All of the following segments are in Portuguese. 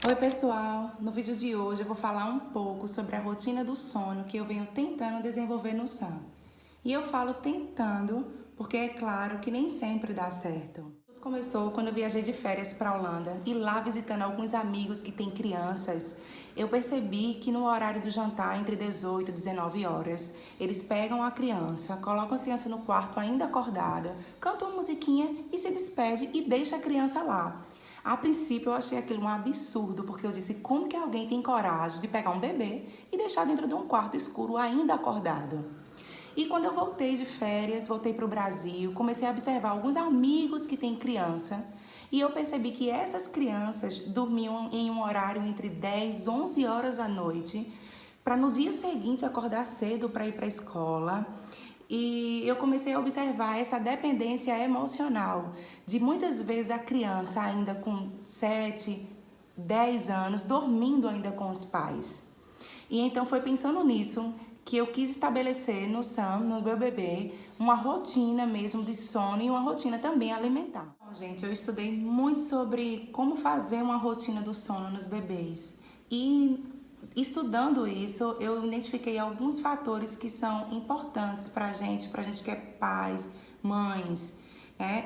Oi pessoal, no vídeo de hoje eu vou falar um pouco sobre a rotina do sono que eu venho tentando desenvolver no SAM. E eu falo tentando porque é claro que nem sempre dá certo. Tudo começou quando eu viajei de férias para a Holanda e lá visitando alguns amigos que têm crianças, eu percebi que no horário do jantar, entre 18 e 19 horas, eles pegam a criança, colocam a criança no quarto ainda acordada, cantam uma musiquinha e se despede e deixa a criança lá. A princípio eu achei aquilo um absurdo, porque eu disse, como que alguém tem coragem de pegar um bebê e deixar dentro de um quarto escuro ainda acordado? E quando eu voltei de férias, voltei para o Brasil, comecei a observar alguns amigos que têm criança e eu percebi que essas crianças dormiam em um horário entre 10 e 11 horas da noite, para no dia seguinte acordar cedo para ir para a escola. E eu comecei a observar essa dependência emocional de muitas vezes a criança ainda com 7, 10 anos dormindo ainda com os pais. E então foi pensando nisso que eu quis estabelecer no Sam, no meu bebê, uma rotina mesmo de sono e uma rotina também alimentar. Bom, gente, eu estudei muito sobre como fazer uma rotina do sono nos bebês. E estudando isso, eu identifiquei alguns fatores que são importantes para a gente que é pais, mães.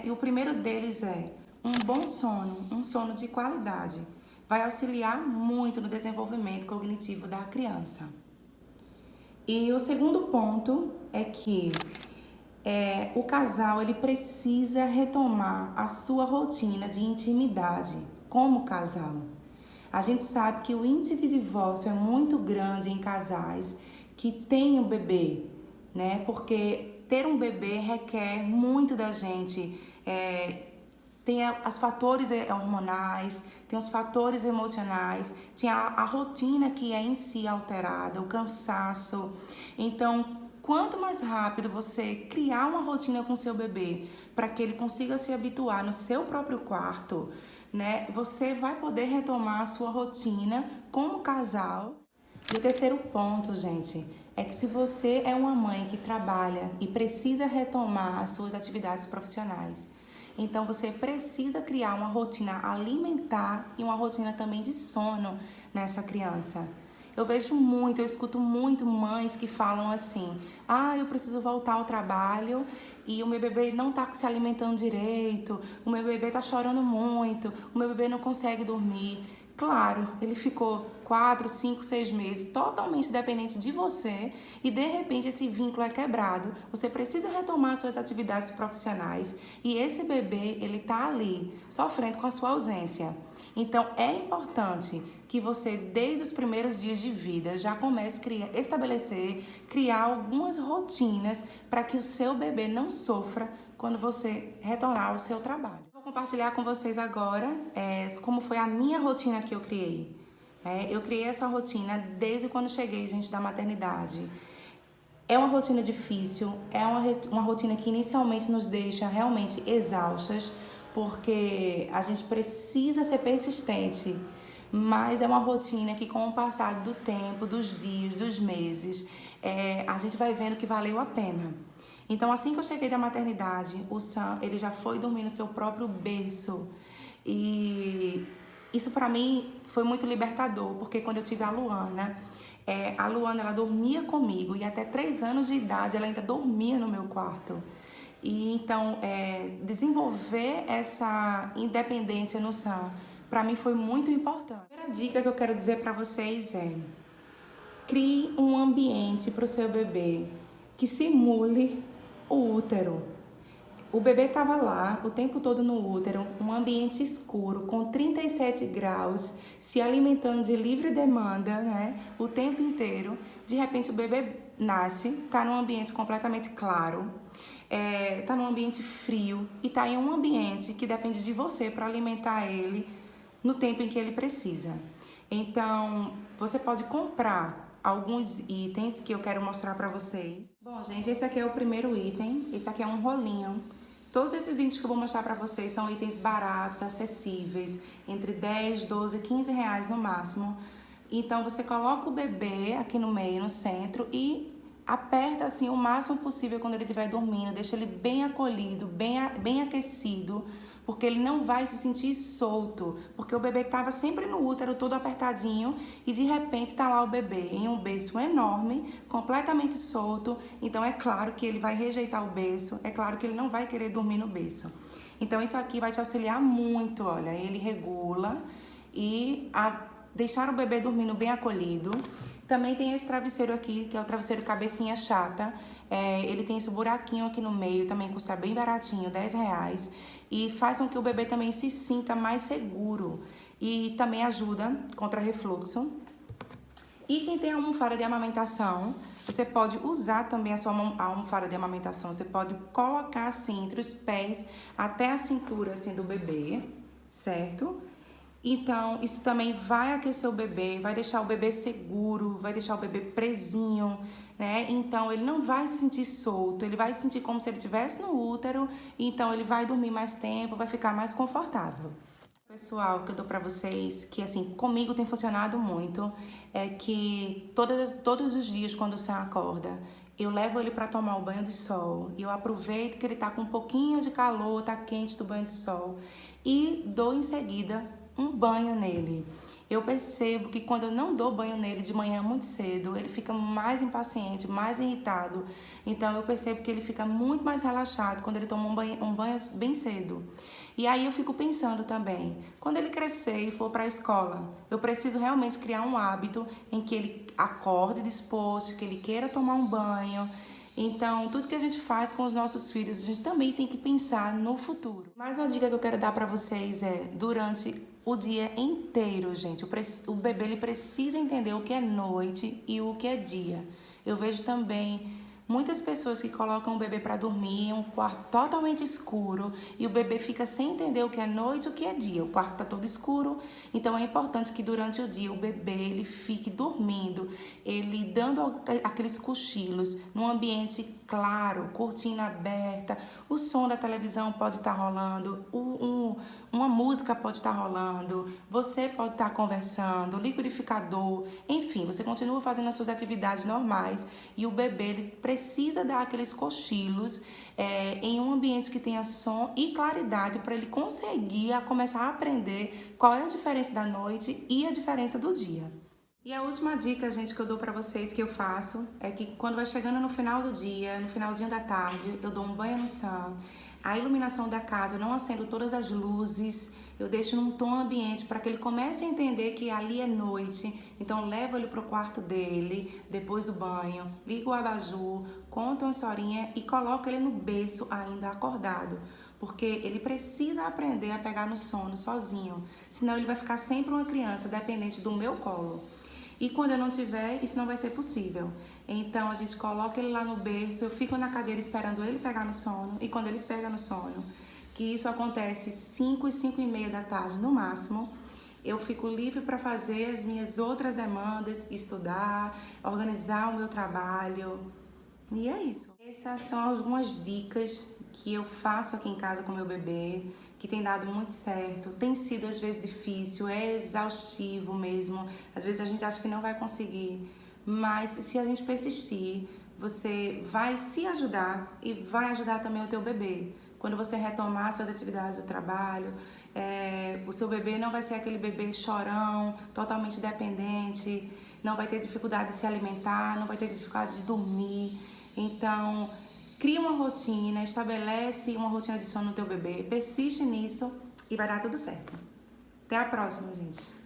E o primeiro deles é um bom sono, um sono de qualidade. Vai auxiliar muito no desenvolvimento cognitivo da criança. E o segundo ponto é que o casal ele precisa retomar a sua rotina de intimidade como casal. A gente sabe que o índice de divórcio é muito grande em casais que têm um bebê, né? Porque ter um bebê requer muito da gente. Tem os fatores hormonais, tem os fatores emocionais, tem a rotina que é em si alterada, o cansaço. Então, quanto mais rápido você criar uma rotina com seu bebê, para que ele consiga se habituar no seu próprio quarto, né, você vai poder retomar a sua rotina como casal. E o terceiro ponto, gente, é que se você é uma mãe que trabalha e precisa retomar as suas atividades profissionais, então você precisa criar uma rotina alimentar e uma rotina também de sono nessa criança. Eu escuto muito mães que falam assim: ah, eu preciso voltar ao trabalho e o meu bebê não está se alimentando direito, o meu bebê está chorando muito, o meu bebê não consegue dormir. Claro, ele ficou 4, 5, 6 meses totalmente dependente de você e de repente esse vínculo é quebrado. Você precisa retomar suas atividades profissionais e esse bebê ele tá ali sofrendo com a sua ausência. Então é importante que você desde os primeiros dias de vida já comece a criar algumas rotinas para que o seu bebê não sofra quando você retornar ao seu trabalho. Vou compartilhar com vocês agora como foi a minha rotina que eu criei. Eu criei essa rotina desde quando cheguei, gente, da maternidade. É uma rotina difícil, é uma rotina que inicialmente nos deixa realmente exaustas, porque a gente precisa ser persistente, mas é uma rotina que com o passar do tempo, dos dias, dos meses, a gente vai vendo que valeu a pena. Então, assim que eu cheguei da maternidade, o Sam, ele já foi dormir no seu próprio berço. E isso para mim foi muito libertador, porque quando eu tive a Luana ela dormia comigo e até 3 anos de idade ela ainda dormia no meu quarto. E então, desenvolver essa independência no Sam, para mim foi muito importante. A primeira dica que eu quero dizer para vocês é: crie um ambiente para o seu bebê que simule o útero. O bebê estava lá o tempo todo no útero, um ambiente escuro, com 37 graus, se alimentando de livre demanda, né, o tempo inteiro. De repente o bebê nasce, está num ambiente completamente claro, está num ambiente frio e está em um ambiente que depende de você para alimentar ele no tempo em que ele precisa. Então, você pode comprar alguns itens que eu quero mostrar para vocês. Bom, gente, esse aqui é o primeiro item, esse aqui é um rolinho. Todos esses itens que eu vou mostrar para vocês são itens baratos, acessíveis, entre 10, 12, 15 reais no máximo. Então, você coloca o bebê aqui no meio, no centro, e aperta assim o máximo possível quando ele estiver dormindo, deixa ele bem acolhido, bem aquecido, porque ele não vai se sentir solto, porque o bebê estava sempre no útero, todo apertadinho, e de repente tá lá o bebê em um berço enorme, completamente solto. Então é claro que ele vai rejeitar o berço, é claro que ele não vai querer dormir no berço. Então isso aqui vai te auxiliar muito, olha, ele regula e deixar o bebê dormindo bem acolhido. Também tem esse travesseiro aqui, que é o travesseiro cabecinha chata. Ele tem esse buraquinho aqui no meio, também custa bem baratinho, R$10. E faz com que o bebê também se sinta mais seguro. E também ajuda contra refluxo. E quem tem almofada de amamentação, você pode usar também a sua almofada de amamentação. Você pode colocar assim entre os pés até a cintura assim do bebê, certo? Então, isso também vai aquecer o bebê, vai deixar o bebê seguro, vai deixar o bebê presinho, né? Então, ele não vai se sentir solto, ele vai se sentir como se ele estivesse no útero, então ele vai dormir mais tempo, vai ficar mais confortável. Pessoal, que eu dou pra vocês, que assim, comigo tem funcionado muito, é que todos os dias quando o Sam acorda, eu levo ele para tomar o banho de sol e eu aproveito que ele tá com um pouquinho de calor, tá quente do banho de sol e dou em seguida um banho nele. Eu percebo que quando eu não dou banho nele de manhã muito cedo, ele fica mais impaciente, mais irritado. Então eu percebo que ele fica muito mais relaxado quando ele toma um banho bem cedo. E aí eu fico pensando também, quando ele crescer e for para a escola, eu preciso realmente criar um hábito em que ele acorde disposto, que ele queira tomar um banho. Então, tudo que a gente faz com os nossos filhos, a gente também tem que pensar no futuro. Mais uma dica que eu quero dar para vocês é, durante o dia inteiro, gente, o bebê ele precisa entender o que é noite e o que é dia. Eu vejo também muitas pessoas que colocam o bebê para dormir em um quarto totalmente escuro e o bebê fica sem entender o que é noite e o que é dia. O quarto está todo escuro, então é importante que durante o dia o bebê ele fique dormindo, ele dando aqueles cochilos num ambiente claro, cortina aberta, o som da televisão pode estar rolando, uma música pode estar rolando, você pode estar conversando, liquidificador, enfim, você continua fazendo as suas atividades normais e o bebê ele precisa dar aqueles cochilos em um ambiente que tenha som e claridade para ele conseguir começar a aprender qual é a diferença da noite e a diferença do dia. E a última dica, gente, que eu dou pra vocês, que eu faço, é que quando vai chegando no final do dia, no finalzinho da tarde, eu dou um banho no Sam. A iluminação da casa, eu não acendo todas as luzes, eu deixo num tom ambiente para que ele comece a entender que ali é noite. Então, levo ele pro quarto dele, depois do banho, ligo o abajur, conto uma historinha e coloco ele no berço ainda acordado. Porque ele precisa aprender a pegar no sono sozinho, senão ele vai ficar sempre uma criança dependente do meu colo. E quando eu não tiver, isso não vai ser possível. Então a gente coloca ele lá no berço, eu fico na cadeira esperando ele pegar no sono. E quando ele pega no sono, que isso acontece 5 e 5 e meia da tarde no máximo, eu fico livre para fazer as minhas outras demandas, estudar, organizar o meu trabalho. E é isso. Essas são algumas dicas que eu faço aqui em casa com meu bebê, que tem dado muito certo. Tem sido às vezes difícil, é exaustivo mesmo. Às vezes a gente acha que não vai conseguir, mas se a gente persistir, você vai se ajudar e vai ajudar também o teu bebê. Quando você retomar suas atividades do trabalho, o seu bebê não vai ser aquele bebê chorão, totalmente dependente, não vai ter dificuldade de se alimentar, não vai ter dificuldade de dormir. Então, cria uma rotina, estabelece uma rotina de sono no teu bebê, persiste nisso e vai dar tudo certo. Até a próxima, gente!